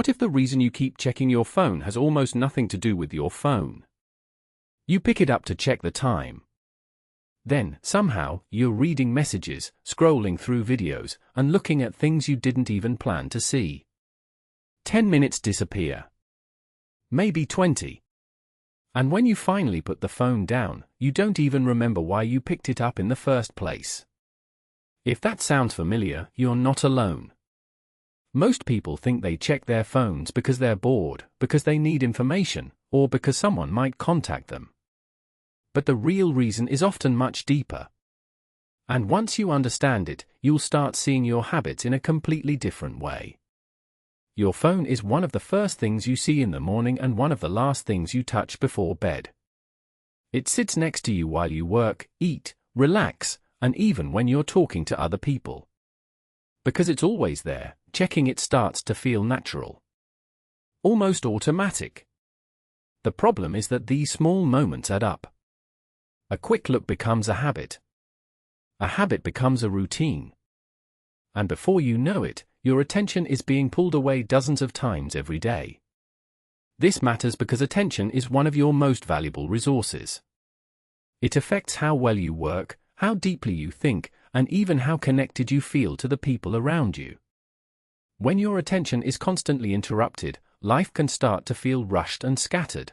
What if the reason you keep checking your phone has almost nothing to do with your phone? You pick it up to check the time. Then, somehow, you're reading messages, scrolling through videos, and looking at things you didn't even plan to see. 10 minutes disappear. Maybe 20. And when you finally put the phone down, you don't even remember why you picked it up in the first place. If that sounds familiar, you're not alone. Most people think they check their phones because they're bored, because they need information, or because someone might contact them. But the real reason is often much deeper. And once you understand it, you'll start seeing your habits in a completely different way. Your phone is one of the first things you see in the morning and one of the last things you touch before bed. It sits next to you while you work, eat, relax, and even when you're talking to other people. Because it's always there, checking it starts to feel natural. Almost automatic. The problem is that these small moments add up. A quick look becomes a habit. A habit becomes a routine. And before you know it, your attention is being pulled away dozens of times every day. This matters because attention is one of your most valuable resources. It affects how well you work, how deeply you think, and even how connected you feel to the people around you. When your attention is constantly interrupted, life can start to feel rushed and scattered.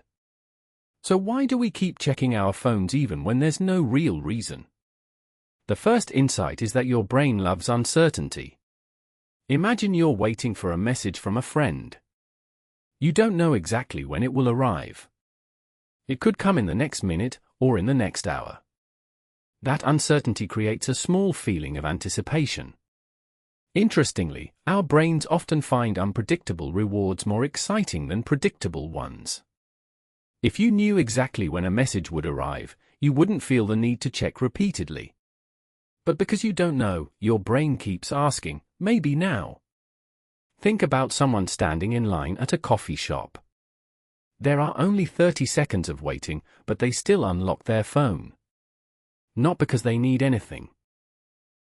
So why do we keep checking our phones even when there's no real reason? The first insight is that your brain loves uncertainty. Imagine you're waiting for a message from a friend. You don't know exactly when it will arrive. It could come in the next minute or in the next hour. That uncertainty creates a small feeling of anticipation. Interestingly, our brains often find unpredictable rewards more exciting than predictable ones. If you knew exactly when a message would arrive, you wouldn't feel the need to check repeatedly. But because you don't know, your brain keeps asking, maybe now. Think about someone standing in line at a coffee shop. There are only 30 seconds of waiting, but they still unlock their phone. Not because they need anything.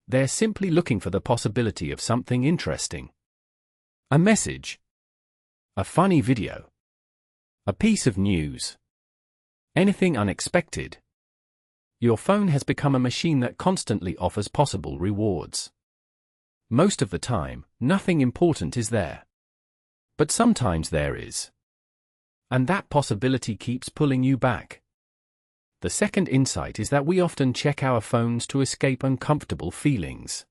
They're simply looking for the possibility of something interesting. A message. A funny video. A piece of news. Anything unexpected. Your phone has become a machine that constantly offers possible rewards. Most of the time, nothing important is there. But sometimes there is. And that possibility keeps pulling you back. The second insight is that we often check our phones to escape uncomfortable feelings.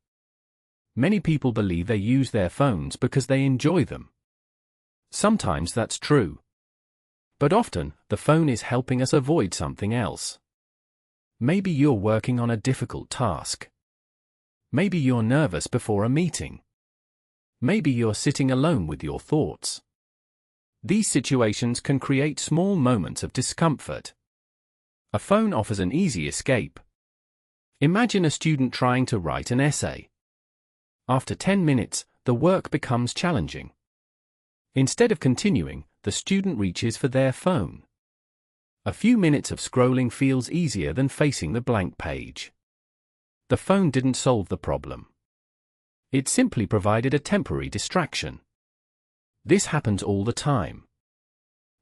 Many people believe they use their phones because they enjoy them. Sometimes that's true. But often, the phone is helping us avoid something else. Maybe you're working on a difficult task. Maybe you're nervous before a meeting. Maybe you're sitting alone with your thoughts. These situations can create small moments of discomfort. A phone offers an easy escape. Imagine a student trying to write an essay. After 10 minutes, the work becomes challenging. Instead of continuing, the student reaches for their phone. A few minutes of scrolling feels easier than facing the blank page. The phone didn't solve the problem. It simply provided a temporary distraction. This happens all the time.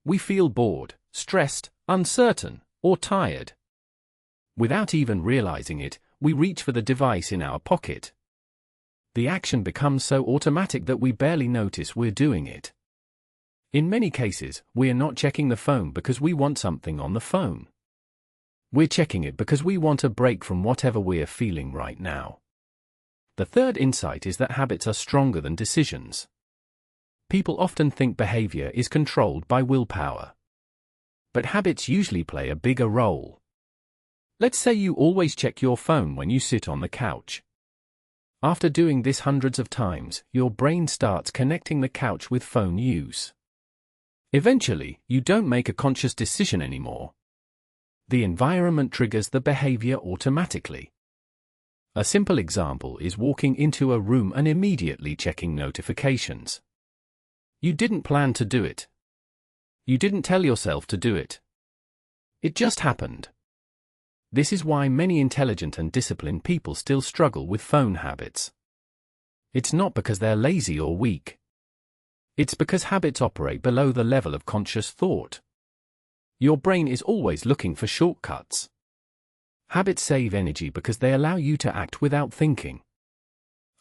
We feel bored, stressed, uncertain, or tired. Without even realizing it, we reach for the device in our pocket. The action becomes so automatic that we barely notice we're doing it. In many cases, we are not checking the phone because we want something on the phone. We're checking it because we want a break from whatever we're feeling right now. The third insight is that habits are stronger than decisions. People often think behavior is controlled by willpower. But habits usually play a bigger role. Let's say you always check your phone when you sit on the couch. After doing this hundreds of times, your brain starts connecting the couch with phone use. Eventually, you don't make a conscious decision anymore. The environment triggers the behavior automatically. A simple example is walking into a room and immediately checking notifications. You didn't plan to do it. You didn't tell yourself to do it. It just happened. This is why many intelligent and disciplined people still struggle with phone habits. It's not because they're lazy or weak. It's because habits operate below the level of conscious thought. Your brain is always looking for shortcuts. Habits save energy because they allow you to act without thinking.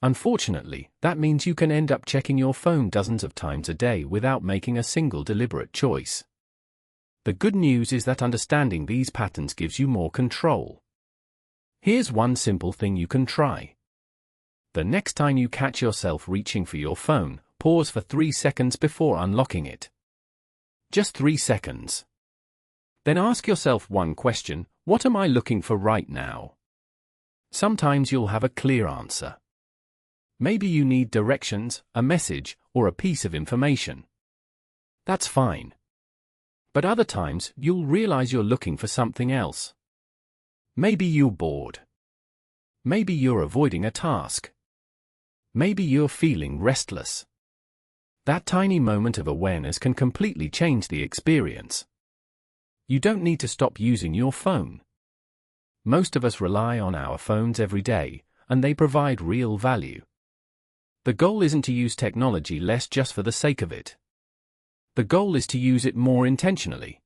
Unfortunately, that means you can end up checking your phone dozens of times a day without making a single deliberate choice. The good news is that understanding these patterns gives you more control. Here's one simple thing you can try. The next time you catch yourself reaching for your phone, pause for 3 seconds before unlocking it. Just 3 seconds. Then ask yourself one question: what am I looking for right now? Sometimes you'll have a clear answer. Maybe you need directions, a message, or a piece of information. That's fine. But other times, you'll realize you're looking for something else. Maybe you're bored. Maybe you're avoiding a task. Maybe you're feeling restless. That tiny moment of awareness can completely change the experience. You don't need to stop using your phone. Most of us rely on our phones every day, and they provide real value. The goal isn't to use technology less just for the sake of it. The goal is to use it more intentionally.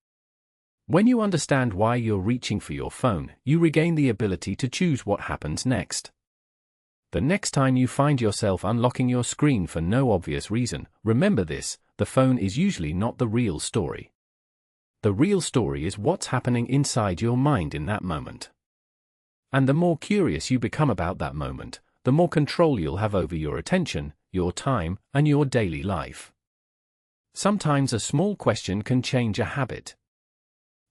When you understand why you're reaching for your phone, you regain the ability to choose what happens next. The next time you find yourself unlocking your screen for no obvious reason, remember this: the phone is usually not the real story. The real story is what's happening inside your mind in that moment. And the more curious you become about that moment, the more control you'll have over your attention, your time, and your daily life. Sometimes a small question can change a habit.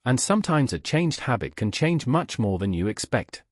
And sometimes a changed habit can change much more than you expect.